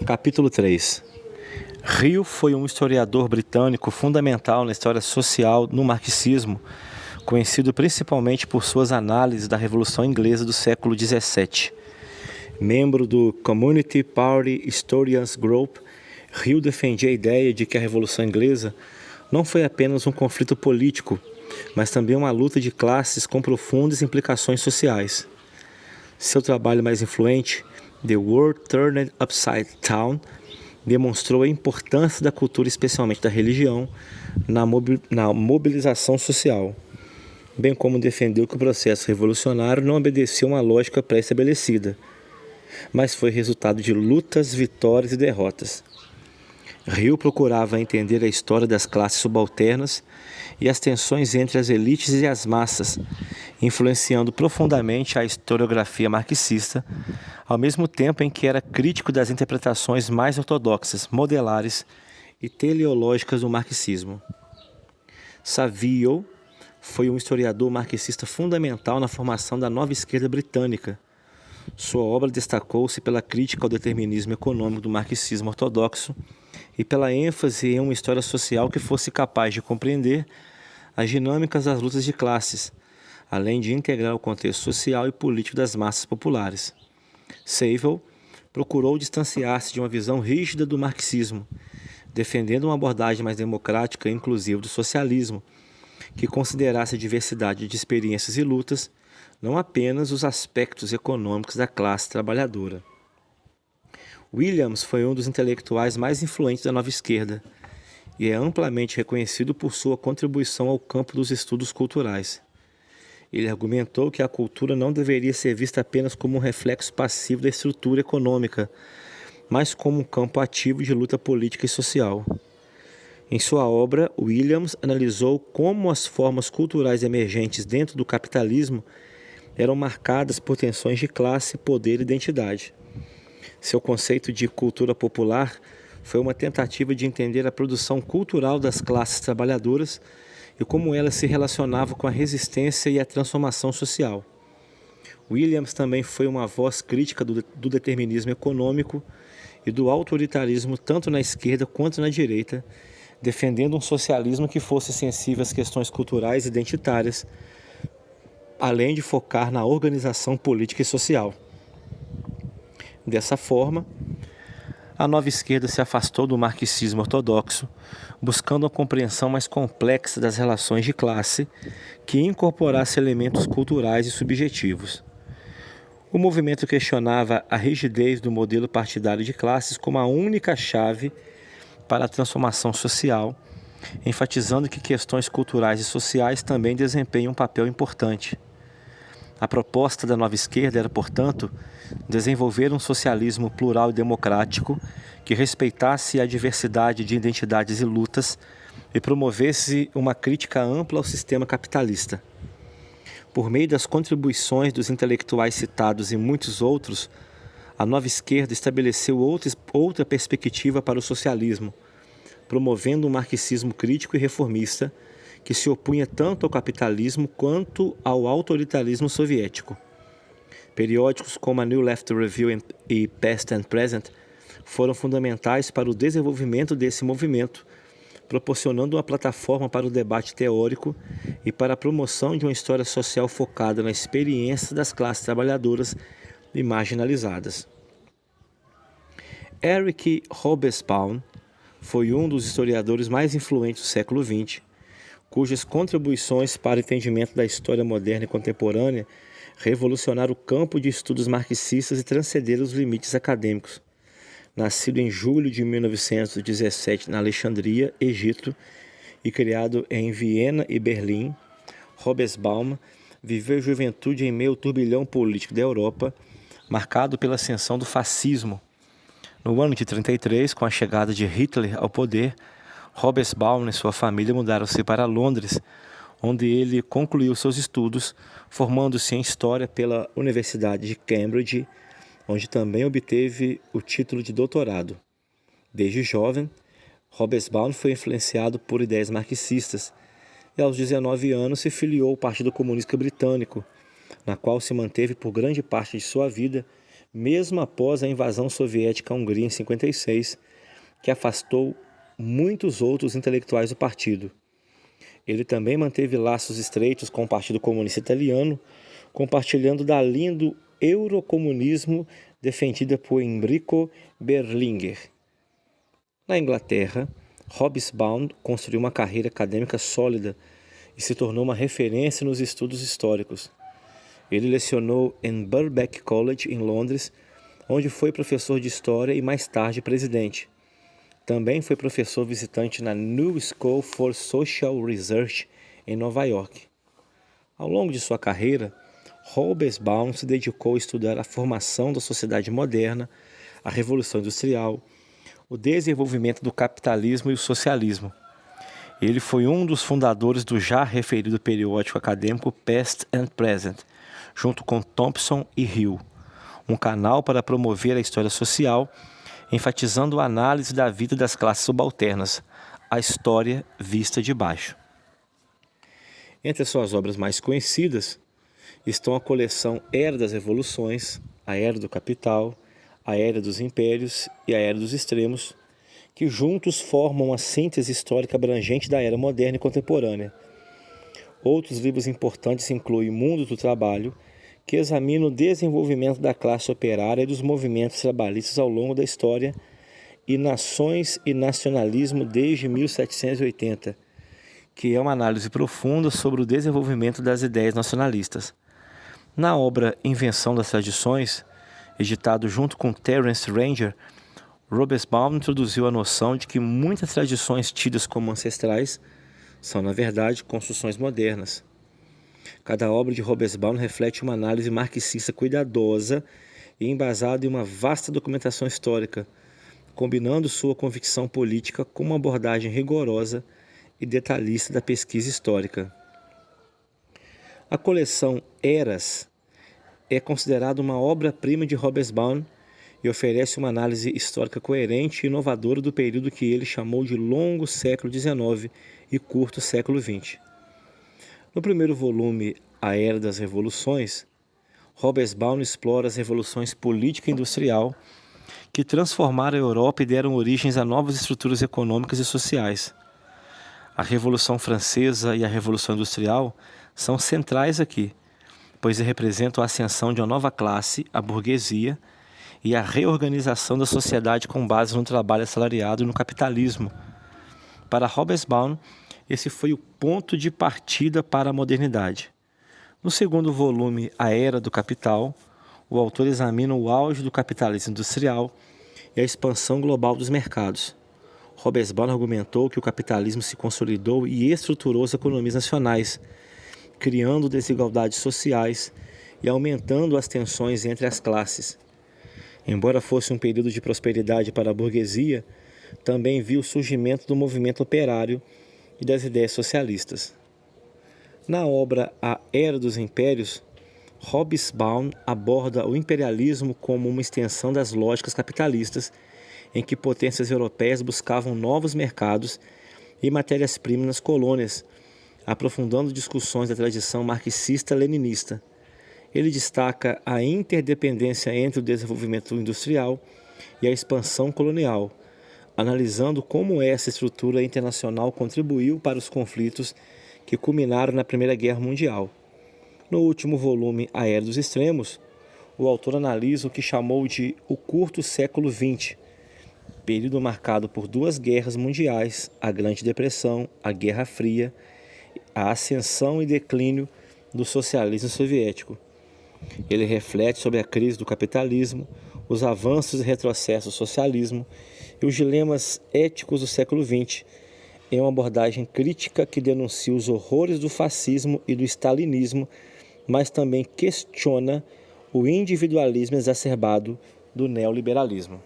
Capítulo 3. Hill foi um historiador britânico fundamental na história social no marxismo, conhecido principalmente por suas análises da Revolução Inglesa do século XVII. Membro do Community Party Historians Group, Hill defendia a ideia de que a Revolução Inglesa não foi apenas um conflito político, mas também uma luta de classes com profundas implicações sociais. Seu trabalho mais influente, The World Turned Upside Down, demonstrou a importância da cultura, especialmente da religião, na mobilização social, bem como defendeu que o processo revolucionário não obedecia a uma lógica pré-estabelecida, mas foi resultado de lutas, vitórias e derrotas. Hill procurava entender a história das classes subalternas e as tensões entre as elites e as massas, influenciando profundamente a historiografia marxista, ao mesmo tempo em que era crítico das interpretações mais ortodoxas, modelares e teleológicas do marxismo. Saville foi um historiador marxista fundamental na formação da nova esquerda britânica. Sua obra destacou-se pela crítica ao determinismo econômico do marxismo ortodoxo e pela ênfase em uma história social que fosse capaz de compreender as dinâmicas das lutas de classes, além de integrar o contexto social e político das massas populares. Saville procurou distanciar-se de uma visão rígida do marxismo, defendendo uma abordagem mais democrática e inclusiva do socialismo, que considerasse a diversidade de experiências e lutas, não apenas os aspectos econômicos da classe trabalhadora. Williams foi um dos intelectuais mais influentes da nova esquerda e é amplamente reconhecido por sua contribuição ao campo dos estudos culturais. Ele argumentou que a cultura não deveria ser vista apenas como um reflexo passivo da estrutura econômica, mas como um campo ativo de luta política e social. Em sua obra, Williams analisou como as formas culturais emergentes dentro do capitalismo eram marcadas por tensões de classe, poder e identidade. Seu conceito de cultura popular foi uma tentativa de entender a produção cultural das classes trabalhadoras e como ela se relacionava com a resistência e a transformação social. Williams também foi uma voz crítica do determinismo econômico e do autoritarismo tanto na esquerda quanto na direita, defendendo um socialismo que fosse sensível às questões culturais e identitárias, além de focar na organização política e social. Dessa forma, a nova esquerda se afastou do marxismo ortodoxo, buscando uma compreensão mais complexa das relações de classe, que incorporasse elementos culturais e subjetivos. O movimento questionava a rigidez do modelo partidário de classes como a única chave para a transformação social, enfatizando que questões culturais e sociais também desempenham um papel importante. A proposta da nova esquerda era, portanto, desenvolver um socialismo plural e democrático que respeitasse a diversidade de identidades e lutas e promovesse uma crítica ampla ao sistema capitalista. Por meio das contribuições dos intelectuais citados e muitos outros, a nova esquerda estabeleceu outra perspectiva para o socialismo, promovendo um marxismo crítico e reformista que se opunha tanto ao capitalismo quanto ao autoritarismo soviético. Periódicos como a New Left Review e Past and Present foram fundamentais para o desenvolvimento desse movimento, proporcionando uma plataforma para o debate teórico e para a promoção de uma história social focada na experiência das classes trabalhadoras e marginalizadas. Eric Hobsbawm foi um dos historiadores mais influentes do século XX, cujas contribuições para o entendimento da história moderna e contemporânea revolucionaram o campo de estudos marxistas e transcenderam os limites acadêmicos. Nascido em julho de 1917 na Alexandria, Egito, e criado em Viena e Berlim, Hobsbawm viveu a juventude em meio ao turbilhão político da Europa, marcado pela ascensão do fascismo. No ano de 1933, com a chegada de Hitler ao poder, Hobsbawm e sua família mudaram-se para Londres, onde ele concluiu seus estudos, formando-se em História pela Universidade de Cambridge, onde também obteve o título de doutorado. Desde jovem, Hobsbawm foi influenciado por ideias marxistas e aos 19 anos se filiou ao Partido Comunista Britânico, na qual se manteve por grande parte de sua vida, mesmo após a invasão soviética à Hungria em 56, que afastou muitos outros intelectuais do partido. Ele também manteve laços estreitos com o Partido Comunista Italiano, compartilhando da linha do eurocomunismo defendida por Enrico Berlinguer. Na Inglaterra, Hobsbawm construiu uma carreira acadêmica sólida e se tornou uma referência nos estudos históricos. Ele lecionou em Birkbeck College, em Londres, onde foi professor de História e mais tarde presidente. Também foi professor visitante na New School for Social Research, em Nova York. Ao longo de sua carreira, Hobsbawm se dedicou a estudar a formação da sociedade moderna, a Revolução Industrial, o desenvolvimento do capitalismo e o socialismo. Ele foi um dos fundadores do já referido periódico acadêmico Past and Present, junto com Thompson e Hill, um canal para promover a história social, enfatizando a análise da vida das classes subalternas, a história vista de baixo. Entre as suas obras mais conhecidas estão a coleção Era das Revoluções, a Era do Capital, a Era dos Impérios e a Era dos Extremos, que juntos formam a síntese histórica abrangente da era moderna e contemporânea. Outros livros importantes incluem Mundo do Trabalho, que examina o desenvolvimento da classe operária e dos movimentos trabalhistas ao longo da história, e Nações e Nacionalismo desde 1780, que é uma análise profunda sobre o desenvolvimento das ideias nacionalistas. Na obra Invenção das Tradições, editado junto com Terence Ranger, Hobsbawm introduziu a noção de que muitas tradições tidas como ancestrais são, na verdade, construções modernas. Cada obra de Hobsbawm reflete uma análise marxista cuidadosa e embasada em uma vasta documentação histórica, combinando sua convicção política com uma abordagem rigorosa e detalhista da pesquisa histórica. A coleção Eras é considerada uma obra-prima de Hobsbawm e oferece uma análise histórica coerente e inovadora do período que ele chamou de longo século XIX e curto século XX. No primeiro volume, A Era das Revoluções, Hobsbawm explora as revoluções política e industrial que transformaram a Europa e deram origens a novas estruturas econômicas e sociais. A Revolução Francesa e a Revolução Industrial são centrais aqui, pois representam a ascensão de uma nova classe, a burguesia, e a reorganização da sociedade com base no trabalho assalariado e no capitalismo. Para Hobsbawm, esse foi o ponto de partida para a modernidade. No segundo volume, A Era do Capital, o autor examina o auge do capitalismo industrial e a expansão global dos mercados. Hobsbawm argumentou que o capitalismo se consolidou e estruturou as economias nacionais, criando desigualdades sociais e aumentando as tensões entre as classes. Embora fosse um período de prosperidade para a burguesia, também viu o surgimento do movimento operário e das ideias socialistas. Na obra A Era dos Impérios, Hobsbawm aborda o imperialismo como uma extensão das lógicas capitalistas, em que potências europeias buscavam novos mercados e matérias-primas nas colônias, aprofundando discussões da tradição marxista-leninista. Ele destaca a interdependência entre o desenvolvimento industrial e a expansão colonial, analisando como essa estrutura internacional contribuiu para os conflitos que culminaram na Primeira Guerra Mundial. No último volume, A Era dos Extremos, o autor analisa o que chamou de o curto século XX, período marcado por duas guerras mundiais, a Grande Depressão, a Guerra Fria, a ascensão e declínio do socialismo soviético. Ele reflete sobre a crise do capitalismo, os avanços e retrocessos do socialismo e os dilemas éticos do século XX, em uma abordagem crítica que denuncia os horrores do fascismo e do stalinismo, mas também questiona o individualismo exacerbado do neoliberalismo.